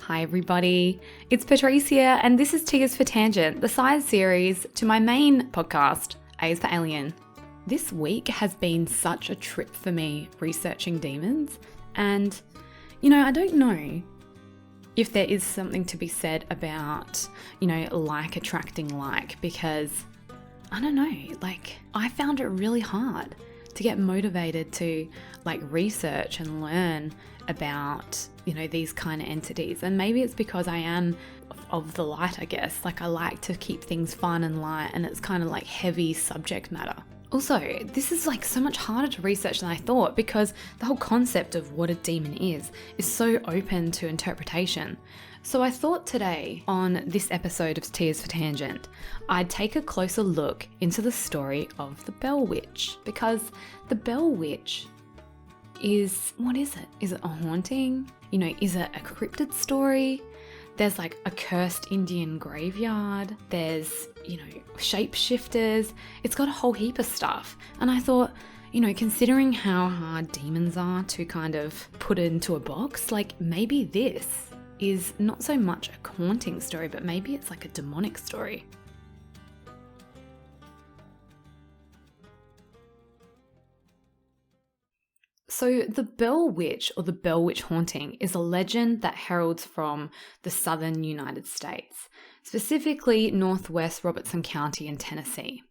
Hi everybody, it's Patrice here and this is T is for Tangent, the side series to my main podcast, A is for Alien. This week has been such a trip for me researching demons and, I don't know if there is something to be said about, like attracting like, because, I don't know, I found it really hard to get motivated to research and learn about these kind of entities. And maybe it's because I am of the light, I guess. I like to keep things fun and light, and it's kind of heavy subject matter. Also, this is so much harder to research than I thought, because the whole concept of what a demon is so open to interpretation. So I thought today, on this episode of T is for Tangent, I'd take a closer look into the story of the Bell Witch, because the Bell Witch is, what is it? Is it a haunting? Is it a cryptid story? There's a cursed Indian graveyard. There's, shapeshifters. It's got a whole heap of stuff. And I thought, considering how hard demons are to kind of put into a box, maybe this is not so much a haunting story, but maybe it's a demonic story. So the Bell Witch, or the Bell Witch haunting, is a legend that heralds from the southern United States, specifically northwest Robertson County in Tennessee.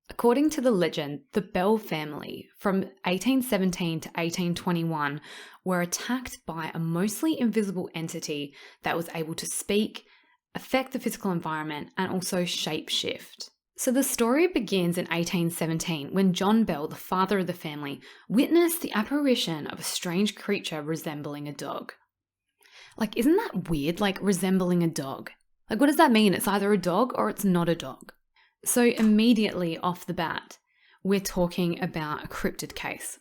According to the legend, the Bell family from 1817 to 1821 were attacked by a mostly invisible entity that was able to speak, affect the physical environment, and also shapeshift. So the story begins in 1817 when John Bell, the father of the family, witnessed the apparition of a strange creature resembling a dog. Isn't that weird? Resembling a dog. What does that mean? It's either a dog or it's not a dog. So immediately off the bat, we're talking about a cryptid case.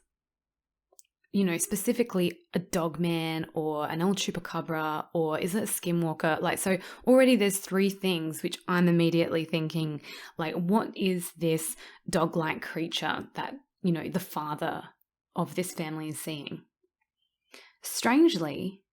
Specifically a dog man or an El Chupacabra, or is it a skinwalker? So already there's three things which I'm immediately thinking, what is this dog-like creature that, the father of this family is seeing? Strangely,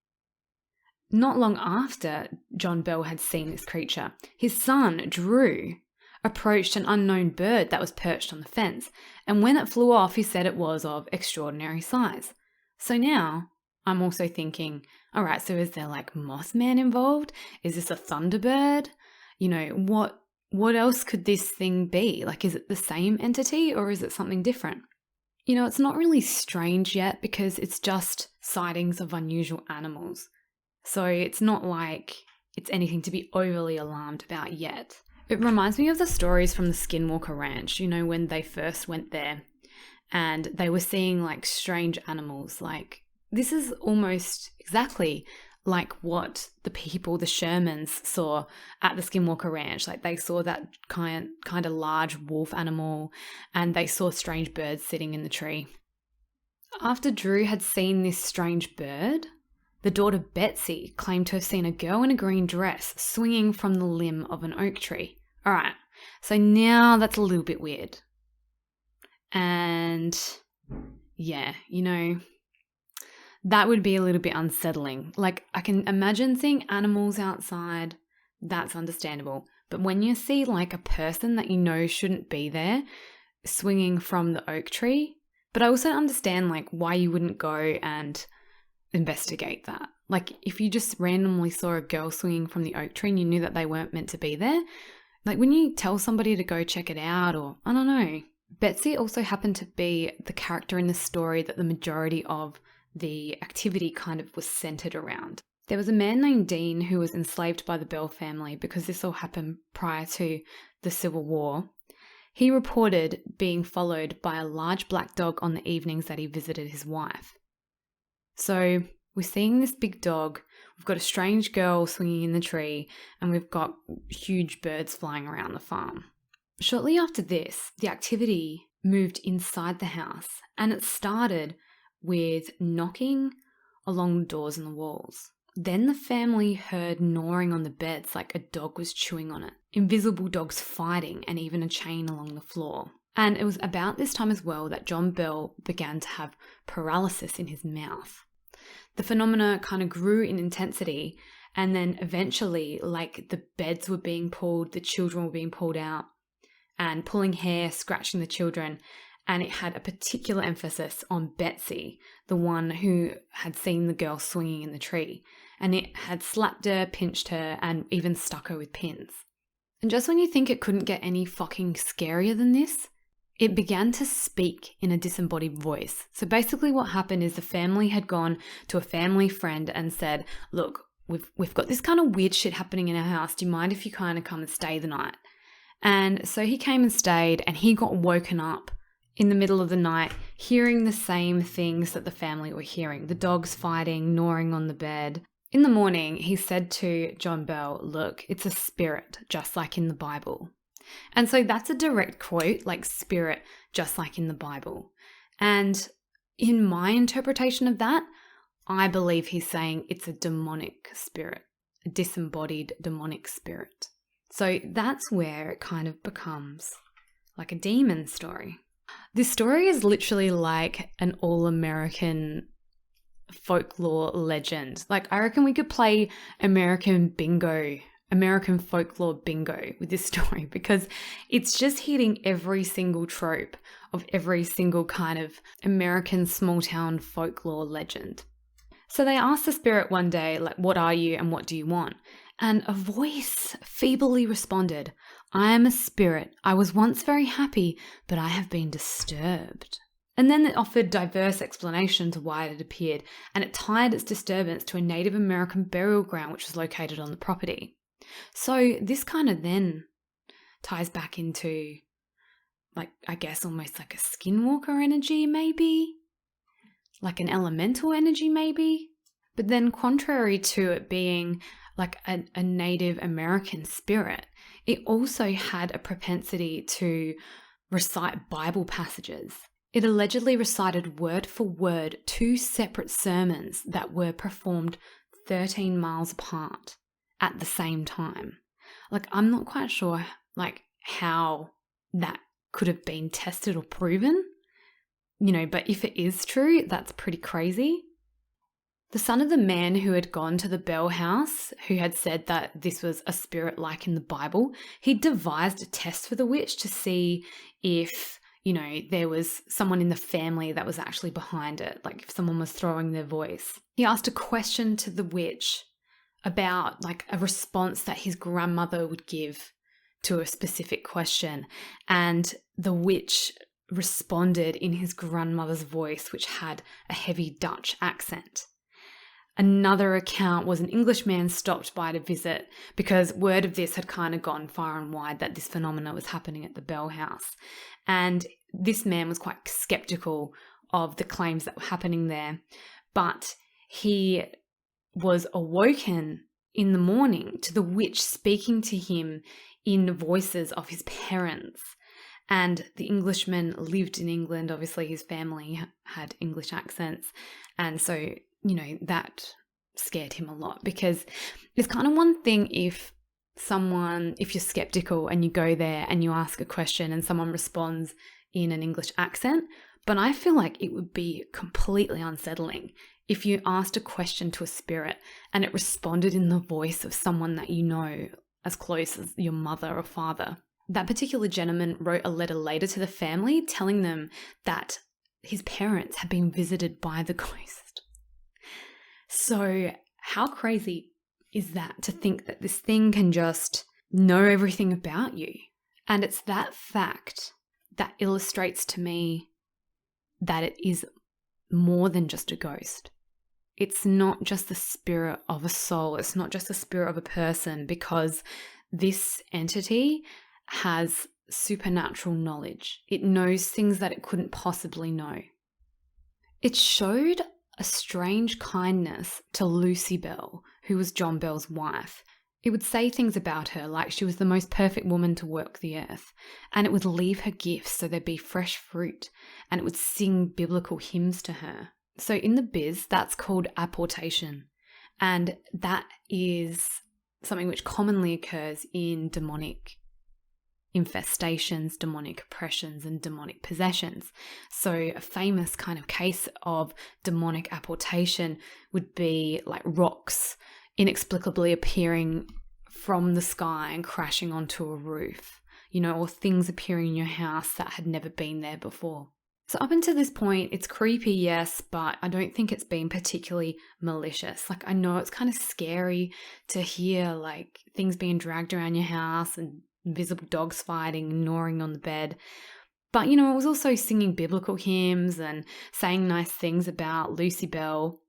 not long after John Bell had seen this creature, his son, Drew, approached an unknown bird that was perched on the fence, and when it flew off, he said it was of extraordinary size. So now I'm also thinking, all right, so is there Mothman involved? Is this a thunderbird? What else could this thing be? Is it the same entity or is it something different? It's not really strange yet because it's just sightings of unusual animals. So it's not it's anything to be overly alarmed about yet. It reminds me of the stories from the Skinwalker Ranch, when they first went there and they were seeing strange animals. This is almost exactly what the people, the Shermans, saw at the Skinwalker Ranch. They saw that kind of large wolf animal, and they saw strange birds sitting in the tree. After Drew had seen this strange bird, the daughter Betsy claimed to have seen a girl in a green dress swinging from the limb of an oak tree. All right, so now that's a little bit weird. And yeah, that would be a little bit unsettling. I can imagine seeing animals outside, that's understandable. But when you see a person that shouldn't be there swinging from the oak tree, but I also understand why you wouldn't go and investigate that. If you just randomly saw a girl swinging from the oak tree and you knew that they weren't meant to be there, wouldn't you tell somebody to go check it out? Or I don't know. Betsy also happened to be the character in the story that the majority of the activity kind of was centered around. There was a man named Dean who was enslaved by the Bell family because this all happened prior to the Civil War. He reported being followed by a large black dog on the evenings that he visited his wife. So we're seeing this big dog, we've got a strange girl swinging in the tree, and we've got huge birds flying around the farm. Shortly after this, the activity moved inside the house, and it started with knocking along the doors and the walls. Then the family heard gnawing on the beds like a dog was chewing on it, invisible dogs fighting, and even a chain along the floor. And it was about this time as well that John Bell began to have paralysis in his mouth. The phenomena kind of grew in intensity, and then eventually, like, the beds were being pulled, the children were being pulled out, and pulling hair, scratching the children. And it had a particular emphasis on Betsy, the one who had seen the girl swinging in the tree. And it had slapped her, pinched her, and even stuck her with pins. And just when you think it couldn't get any fucking scarier than this, it began to speak in a disembodied voice. So basically what happened is the family had gone to a family friend and said, look, we've got this kind of weird shit happening in our house. Do you mind if you kind of come and stay the night? And so he came and stayed, and he got woken up in the middle of the night, hearing the same things that the family were hearing. The dogs fighting, gnawing on the bed. In the morning, he said to John Bell, look, it's a spirit, just like in the Bible. And so that's a direct quote, like spirit, just like in the Bible. And in my interpretation of that, I believe he's saying it's a demonic spirit, a disembodied demonic spirit. So that's where it kind of becomes like a demon story. This story is literally like an all-American folklore legend. Like, I reckon we could play American folklore bingo with this story, because it's just hitting every single trope of every single kind of American small town folklore legend. So they asked the spirit one day, like, what are you and what do you want? And a voice feebly responded, I am a spirit. I was once very happy, but I have been disturbed. And then it offered diverse explanations of why it had appeared, and it tied its disturbance to a Native American burial ground which was located on the property. So this kind of then ties back into, like, I guess almost like a skinwalker energy maybe? Like an elemental energy maybe? But then contrary to it being like a Native American spirit, it also had a propensity to recite Bible passages. It allegedly recited word for word 2 separate sermons that were performed 13 miles apart at the same time. Like, I'm not quite sure, like, how that could have been tested or proven, but if it is true, that's pretty crazy. The son of the man who had gone to the Bell house, who had said that this was a spirit like in the Bible, he devised a test for the witch to see if, there was someone in the family that was actually behind it, like if someone was throwing their voice. He asked a question to the witch about, like, a response that his grandmother would give to a specific question, and the witch responded in his grandmother's voice, which had a heavy Dutch accent. Another account was an Englishman stopped by to visit, because word of this had kind of gone far and wide that this phenomena was happening at the Bell house. And this man was quite skeptical of the claims that were happening there, but he was awoken in the morning to the witch speaking to him in the voices of his parents. And the Englishman lived in England. Obviously, his family had English accents. And so, that scared him a lot, because it's kind of one thing if you're skeptical and you go there and you ask a question and someone responds in an English accent, but I feel like it would be completely unsettling if you asked a question to a spirit and it responded in the voice of someone that you know as close as your mother or father. That particular gentleman wrote a letter later to the family telling them that his parents had been visited by the ghost. So how crazy is that, to think that this thing can just know everything about you? And it's that fact that illustrates to me that it is more than just a ghost. It's not just the spirit of a soul. It's not just the spirit of a person, because this entity has supernatural knowledge. It knows things that it couldn't possibly know. It showed a strange kindness to Lucy Bell, who was John Bell's wife. It would say things about her like she was the most perfect woman to work the earth, and it would leave her gifts so there'd be fresh fruit, and it would sing biblical hymns to her. So in the biz, that's called apportation, and that is something which commonly occurs in demonic infestations, demonic oppressions, and demonic possessions. So a famous kind of case of demonic apportation would be like rocks inexplicably appearing from the sky and crashing onto a roof, or things appearing in your house that had never been there before. So up until this point, it's creepy, yes, but I don't think it's been particularly malicious. Like, I know it's kind of scary to hear like things being dragged around your house and invisible dogs fighting and gnawing on the bed. But, it was also singing biblical hymns and saying nice things about Lucy Bell.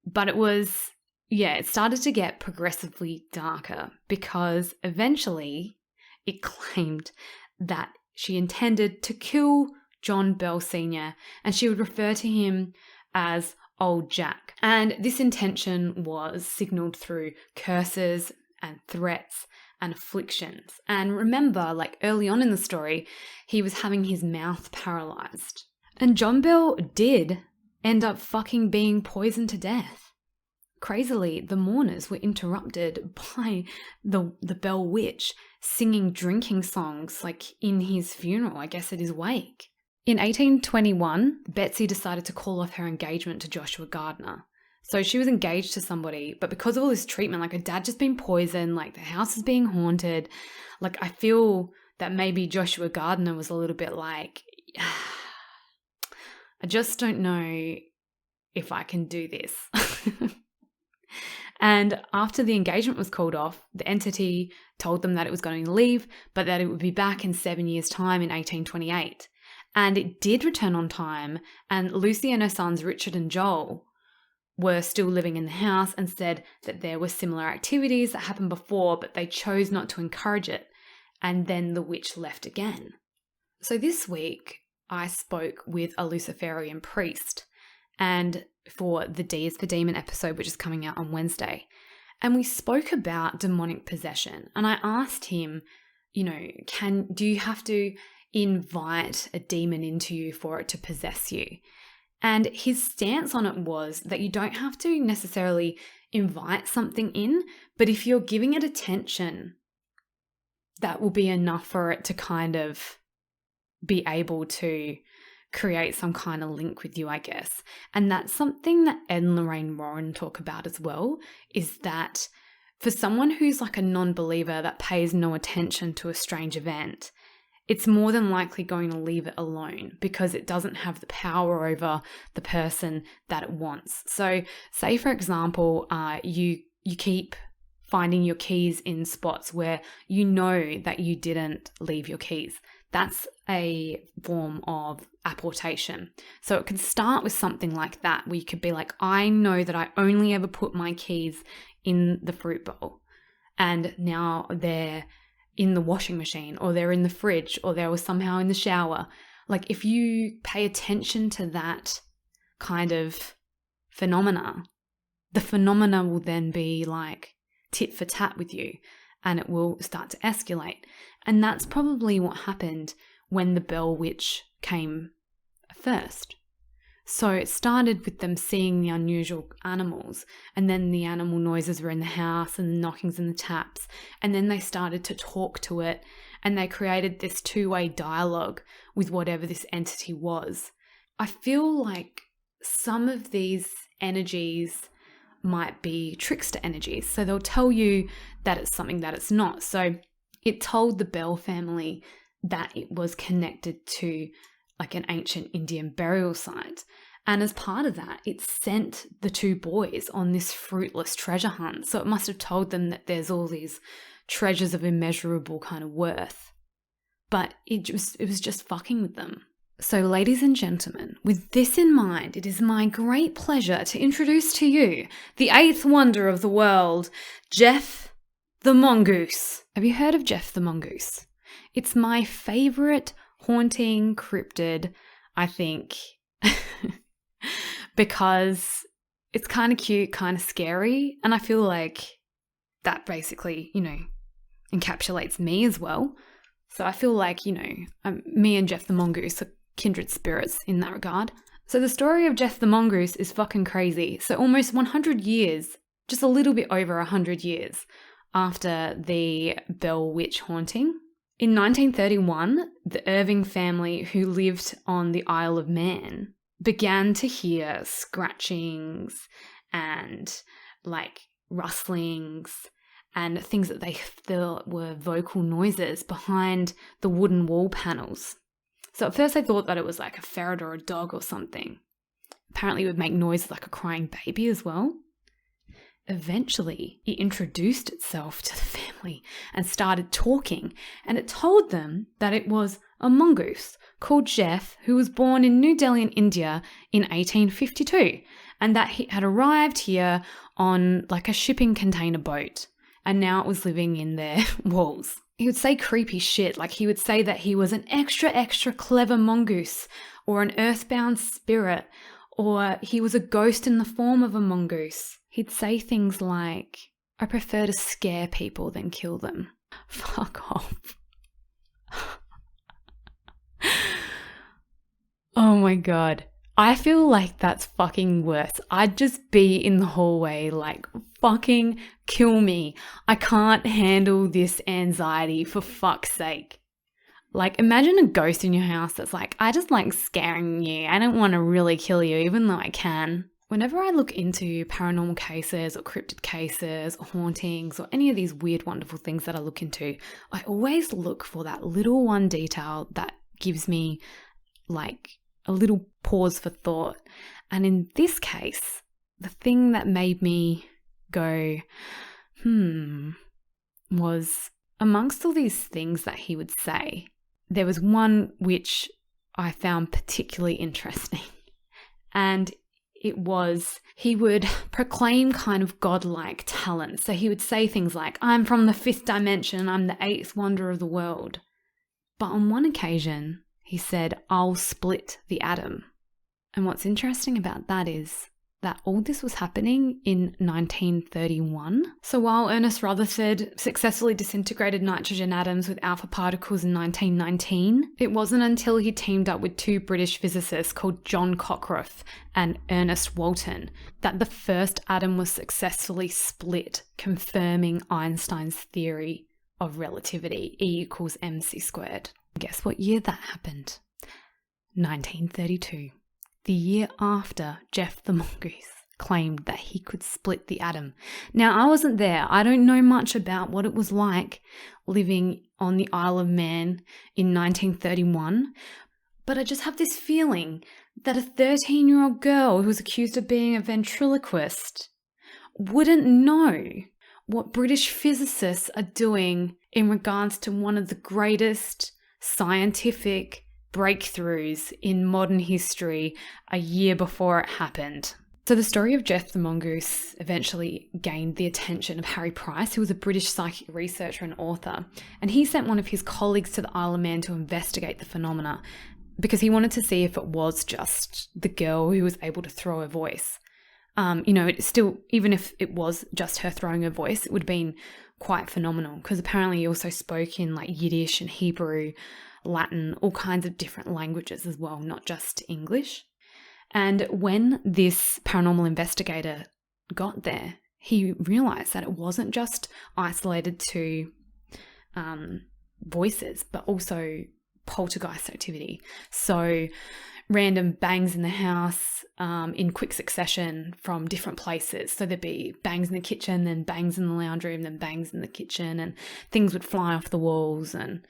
But it started to get progressively darker because eventually it claimed that she intended to kill John Bell Sr., and she would refer to him as Old Jack. And this intention was signaled through curses and threats and afflictions. And remember, like early on in the story, he was having his mouth paralyzed. And John Bell did end up fucking being poisoned to death. Crazily, the mourners were interrupted by the Bell Witch singing drinking songs like in his funeral, I guess at his wake. In 1821, Betsy decided to call off her engagement to Joshua Gardner. So she was engaged to somebody, but because of all this treatment, like her dad just been poisoned, like the house is being haunted, like I feel that maybe Joshua Gardner was a little bit like, I just don't know if I can do this. And after the engagement was called off, the entity told them that it was going to leave, but that it would be back in 7 years' time in 1828. And it did return on time, and Lucy and her sons Richard and Joel were still living in the house and said that there were similar activities that happened before, but they chose not to encourage it. And then the witch left again. So this week, I spoke with a Luciferian priest, and for the D is for Demon episode, which is coming out on Wednesday. And we spoke about demonic possession. And I asked him, do you have to invite a demon into you for it to possess you? And his stance on it was that you don't have to necessarily invite something in, but if you're giving it attention, that will be enough for it to kind of be able to create some kind of link with you, I guess. And that's something that Ed and Lorraine Warren talk about as well, is that for someone who's like a non-believer that pays no attention to a strange event, it's more than likely going to leave it alone because it doesn't have the power over the person that it wants. So say, for example, you keep finding your keys in spots where you know that you didn't leave your keys. That's a form of apportation. So it can start with something like that, where you could be like, I know that I only ever put my keys in the fruit bowl, and now they're in the washing machine, or they're in the fridge, or they were somehow in the shower. Like, if you pay attention to that kind of phenomena, the phenomena will then be like tit for tat with you, and it will start to escalate. And that's probably what happened when the Bell Witch came first. So it started with them seeing the unusual animals, and then the animal noises were in the house and the knockings and the taps, and then they started to talk to it, and they created this two-way dialogue with whatever this entity was. I feel like some of these energies might be trickster energies, so they'll tell you that it's something that it's not. So it told the Bell family that it was connected to like an ancient Indian burial site. And as part of that, it sent the two boys on this fruitless treasure hunt. So it must have told them that there's all these treasures of immeasurable kind of worth. But it was just fucking with them. So ladies and gentlemen, with this in mind, it is my great pleasure to introduce to you the eighth wonder of the world, Jeff the Mongoose. Have you heard of Jeff the Mongoose? It's my favorite haunting cryptid, I think, because it's kind of cute, kind of scary, and I feel like that basically, encapsulates me as well. So I feel like, me and Jeff the Mongoose are kindred spirits in that regard. So the story of Jeff the Mongoose is fucking crazy. So almost 100 years, just a little bit over 100 years after the Bell Witch haunting, In 1931, the Irving family, who lived on the Isle of Man, began to hear scratchings and like rustlings and things that they thought were vocal noises behind the wooden wall panels. So at first they thought that it was like a ferret or a dog or something. Apparently it would make noises like a crying baby as well. Eventually, it introduced itself to the family and started talking, and it told them that it was a mongoose called Jeff, who was born in New Delhi in India in 1852, and that he had arrived here on like a shipping container boat, and now it was living in their walls. He would say creepy shit, like he would say that he was an extra clever mongoose, or an earthbound spirit, or he was a ghost in the form of a mongoose. He'd say things like, I prefer to scare people than kill them. Fuck off. Oh my God. I feel like that's fucking worse. I'd just be in the hallway like, fucking kill me. I can't handle this anxiety, for fuck's sake. Like, imagine a ghost in your house that's like, I just like scaring you. I don't want to really kill you, even though I can. Whenever I look into paranormal cases or cryptid cases or hauntings or any of these weird, wonderful things that I look into, I always look for that little one detail that gives me like a little pause for thought. And in this case, the thing that made me go, was amongst all these things that he would say, there was one which I found particularly interesting. And it was, he would proclaim kind of godlike talent. So he would say things like, I'm from the 5th dimension, I'm the 8th wonder of the world. But on one occasion, he said, I'll split the atom. And what's interesting about that is that all this was happening in 1931. So while Ernest Rutherford successfully disintegrated nitrogen atoms with alpha particles in 1919, it wasn't until he teamed up with 2 British physicists called John Cockcroft and Ernest Walton that the first atom was successfully split, confirming Einstein's theory of relativity, E equals mc squared. Guess what year that happened? 1932. The year after Jeff the mongoose claimed that he could split the atom. Now, I wasn't there. I don't know much about what it was like living on the Isle of Man in 1931, but I just have this feeling that a 13-year-old girl who was accused of being a ventriloquist wouldn't know what British physicists are doing in regards to one of the greatest scientific breakthroughs in modern history a year before it happened. So the story of Jeff the mongoose eventually gained the attention of Harry Price, who was a British psychic researcher and author, and he sent one of his colleagues to the Isle of Man to investigate the phenomena because he wanted to see if it was just the girl who was able to throw her voice. It's still, even if it was just her throwing her voice, it would have been quite phenomenal because apparently he also spoke in like Yiddish and Hebrew, Latin, all kinds of different languages as well, not just English. And when this paranormal investigator got there, he realized that it wasn't just isolated to voices, but also poltergeist activity. So random bangs in the house in quick succession from different places. So there'd be bangs in the kitchen, then bangs in the lounge room, then bangs in the kitchen, and things would fly off the walls. And,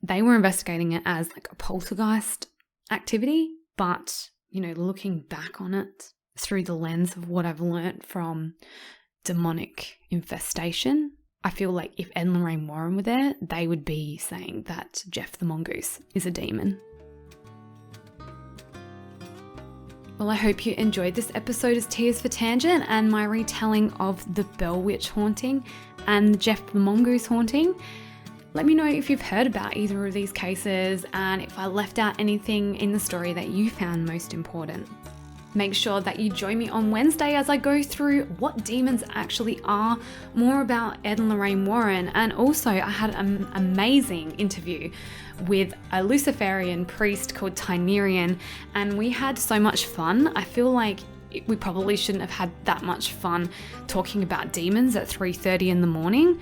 they were investigating it as like a poltergeist activity. But, looking back on it through the lens of what I've learnt from demonic infestation, I feel like if Ed and Lorraine Warren were there, they would be saying that Jeff the mongoose is a demon. Well, I hope you enjoyed this episode as Tears for Tangent and my retelling of the Bell Witch haunting and Jeff the mongoose haunting. Let me know if you've heard about either of these cases and if I left out anything in the story that you found most important. Make sure that you join me on Wednesday as I go through what demons actually are, more about Ed and Lorraine Warren, and also I had an amazing interview with a Luciferian priest called Tynerian, and we had so much fun. I feel like we probably shouldn't have had that much fun talking about demons at 3:30 in the morning.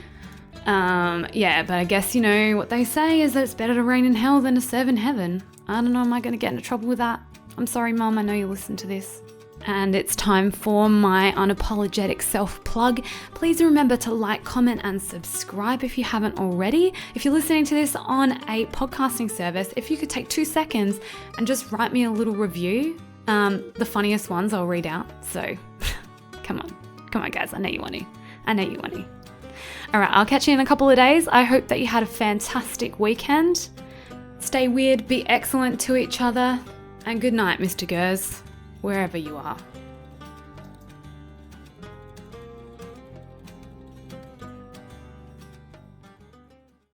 Yeah, but I guess, what they say is that it's better to reign in hell than to serve in heaven. I don't know, am I going to get into trouble with that? I'm sorry, Mum, I know you listen to this. And it's time for my unapologetic self-plug. Please remember to like, comment, and subscribe if you haven't already. If you're listening to this on a podcasting service, if you could take 2 seconds and just write me a little review. The funniest ones I'll read out. So, come on, guys. I know you want to. All right, I'll catch you in a couple of days. I hope that you had a fantastic weekend. Stay weird, be excellent to each other, and good night, Mr. Gers, wherever you are.